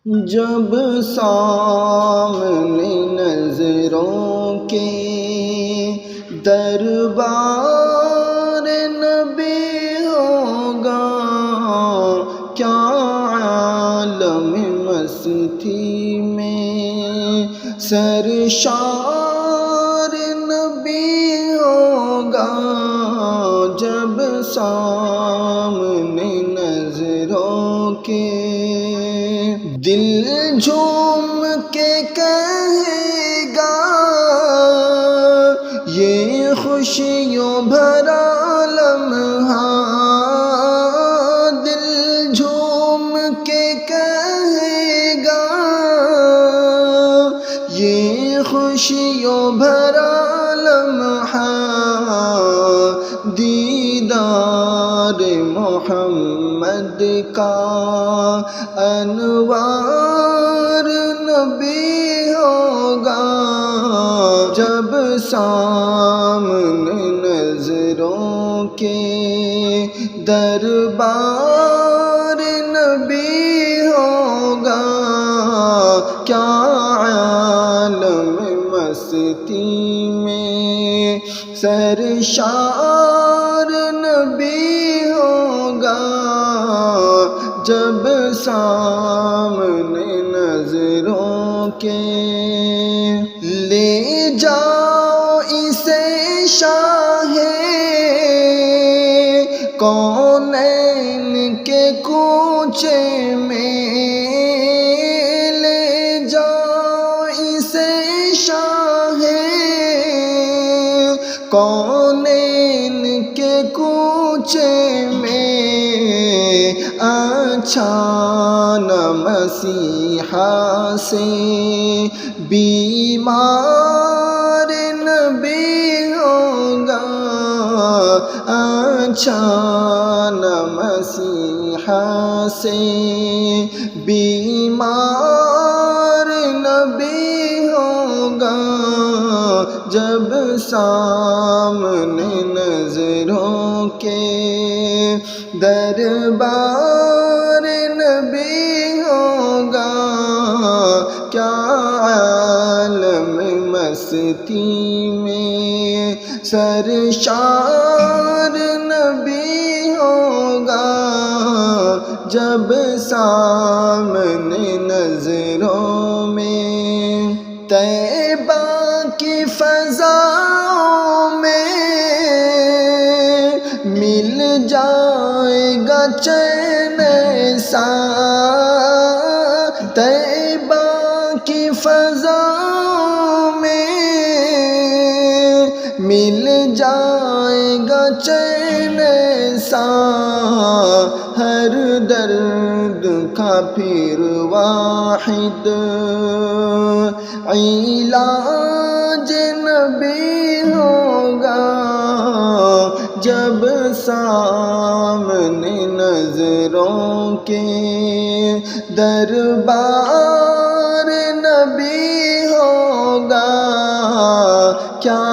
جب سامنے نظروں کے دربار نبی ہوگا، کیا عالم مستی میں سرشار نبی ہوگا، جب سامنے نظروں کے دل جھوم کے کہے گا، یہ خوشیوں بھرا لمحہ، دل جھوم کے کہے گا، یہ خوشیوں بھرا لمحہ، دیدار محمد کا انوار نبی ہوگا، جب سامنے نظروں کے دربار نبی ہوگا، کیا عالم مستی میں سرشار نبی ہوگا، جب سامنے نظروں کے لے جاؤ اسے شاہ کونین کے کوچے میں، لے جاؤ اسے شاہ کونین کے کوچے میں، اچھا نہ مسیحا سے بیمار نبی ہوگا، اچھا نہ مسیحا سے بیمار نبی ہوگا، جب سامنے نظروں کے دربار نبی ہوگا، کیا عالم مستی میں سرشار نبی ہوگا، جب سامنے نظروں میں طیبہ کی فضاؤں میں مل جائے گا چین ایسا، طیبہ کی فضاؤں میں مل جائے گا چین ایسا، ہر درد کا پھر واحد علاج نبی ہوگا، جب سامنے نظروں کے دربار نبی ہوگا، کیا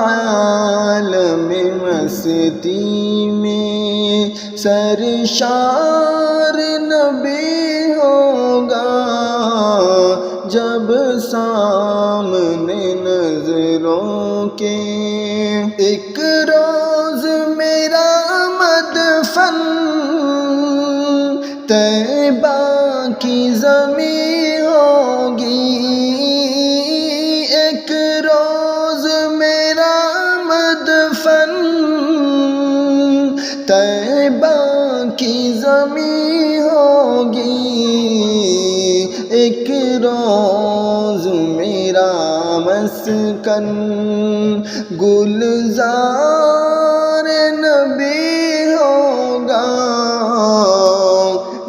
عالم مستی میں سرشار نبی ہوگا، جب سامنے نظروں کے ایک روز میرا مدفن طیبہ کی زمین ہوگی، ایک روز میرا مدفن طیبہ کی زمین ہوگی، ایک روز میرا مسکن گلزار نبی ہوگا،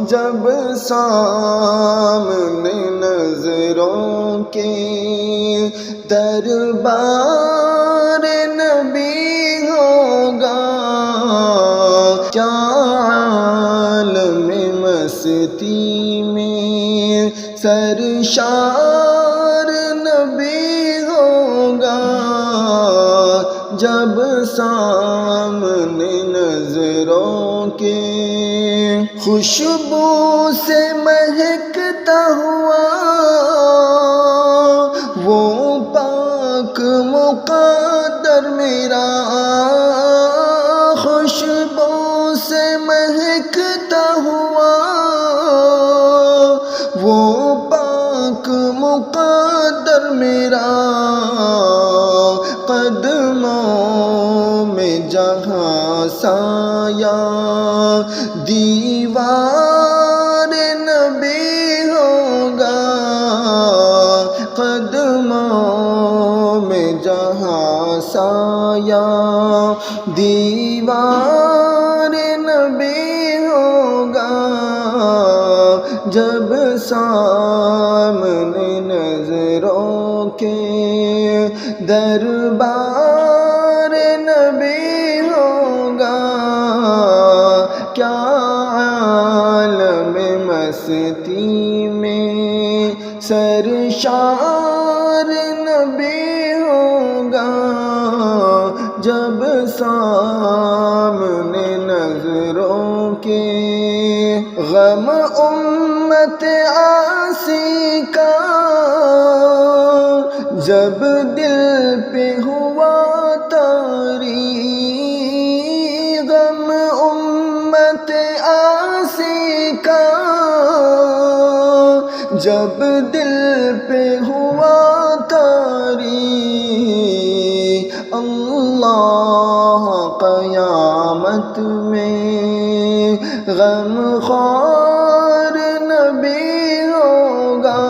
جب سامنے نظروں کے دربار نبی ہوگا، کیا عالم مستی میں سرشار نبی ہوگا، جب سامنے نظروں کے خوشبو سے مہکتا ہوا میرا خوشبو سے مہکتا ہوا، وہ پاک مقدر میرا قدموں میں جہاں سایہ، دیوار نبی ہوگا قدموں میں جہاں سایہ، دیوار نبی ہوگا جب سامنے نظروں کے، دربار نبی ہوگا کیا عالم مستی میں، سرشار نبی ہوگا جب سامنے نظروں کے، غم امت عاصی کا جب دل پہ ہوا طاری، غم امت عاصی کا جب دل پہ ہوا طاری، اللہ قیامت میں غم خوار نبی ہوگا،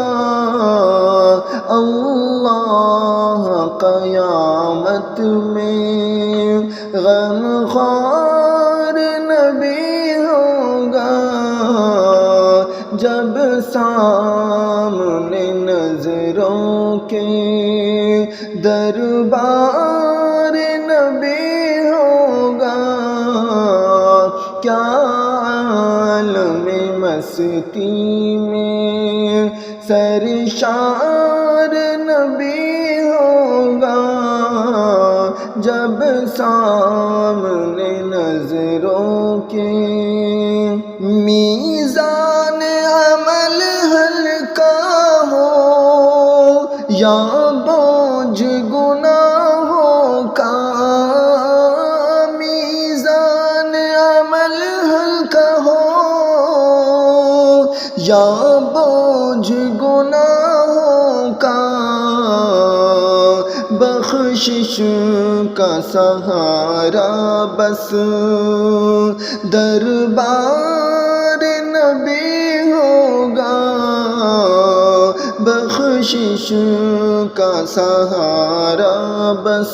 اللہ قیامت میں غم خوار نبی ہوگا جب سامنے نظروں کے، دربار نبی ہوگا کیا عالم مستی میں، سرشار نبی ہوگا جب سامنے نظروں کے، میزان عمل ہلکا ہو یا بوجھ گناہوں کا، میزان عمل ہلکا ہو یا بوجھ گناہوں کا، بخشش کا سہارا بس دربار نبی ہوگا، بخشش کا سہارا بس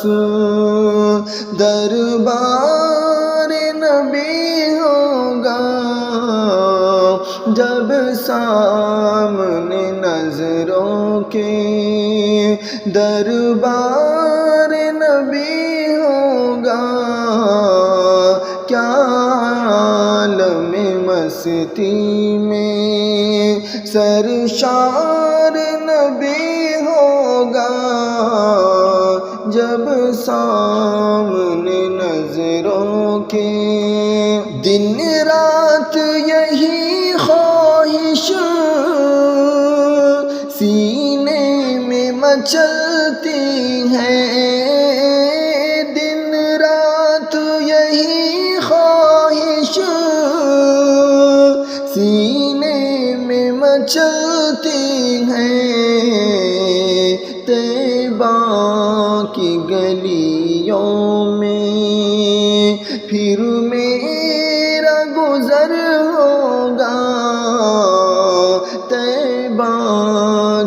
دربار نبی ہوگا جب سامنے نظروں کے، دربار نبی ہوگا کیا عالم مستی میں، سرشار نبی ہوگا جب سامنے نظروں کے، دن رات یہی خواہش سینے میں مچلتی ہے، دن رات یہی خواہش سینے میں مچلتی ہے، طیبہ کی گلیوں میں پھر میرا گزر ہوگا، طیبہ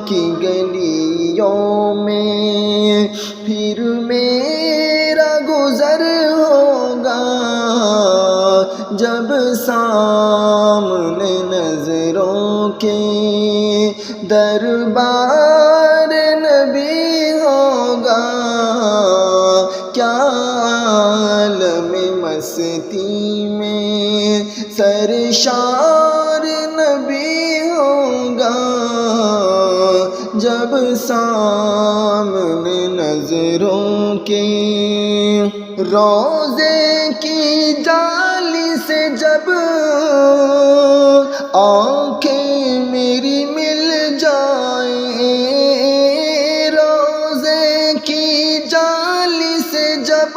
کی گلیوں میں پھر میرا گزر ہوگا جب سامنے نظروں کے، دربار نبی ہوگا کیا عالم مستی میں، سرشار نبی ہوگا جب سامنے نظروں کے، روضے کی جالی سے جب آنکھیں میری مل جائیں، روضے کی جالی سے جب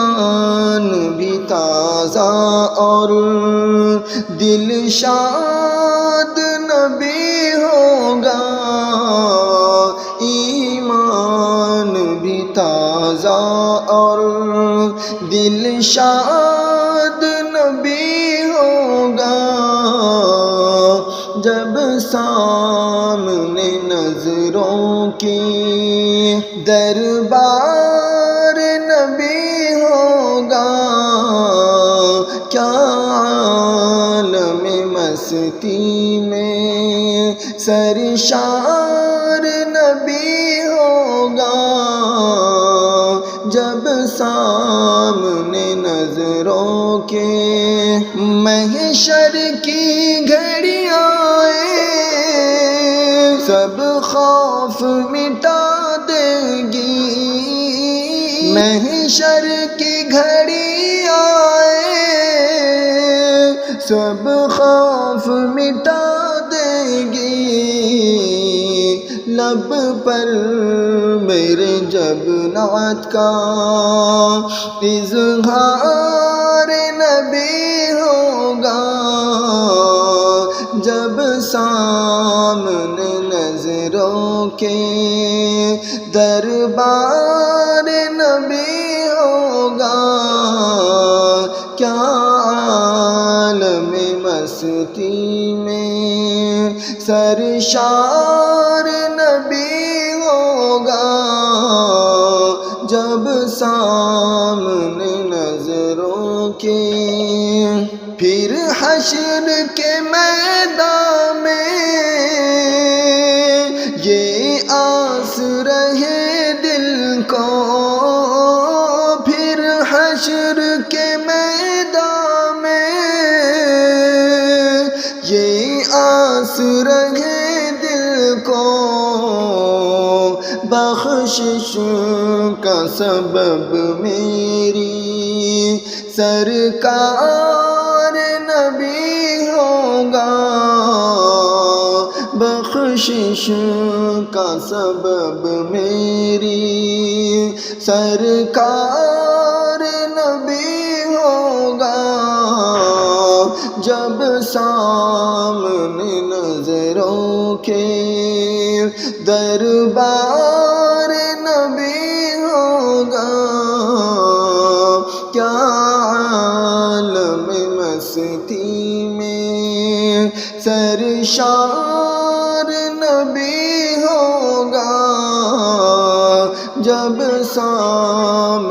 ایمان بھی تازہ اور دل شاد نبی ہوگا، ایمان بھی تازہ اور دل شاد نبی ہوگا، جب سامنے نظروں کی دربار نبی ہوگا، کیا عالم مستی میں سرشار نبی ہوگا، جب سامنے نظروں کے محشر کی گھڑی آئے، سب خوف مٹا دے گی، محشر کی گھڑی آئے، سب خوف مٹا دے گی، لب پر میرے جب نعت کا اظہار نبی ہوگا، جب سامنے نظروں کے دربار نبی ہوگا، کیا عالم مستی میں سرشار نبی ہوگا، جب سامنے نظروں کے پھر حشر کے میدان میں یہ آس رہے دل کو، پھر حشر کے میدان میں یہ آس رہے دل کو، بخشش کا سبب میری سرکار نبی ہوگا، بخشش کا سبب میری سرکار نبی ہوگا، جب سامنے نظروں کے دربار نبی ہوگا، کیا عالم مستی میں سرشار نبی ہوگا، جب سامنے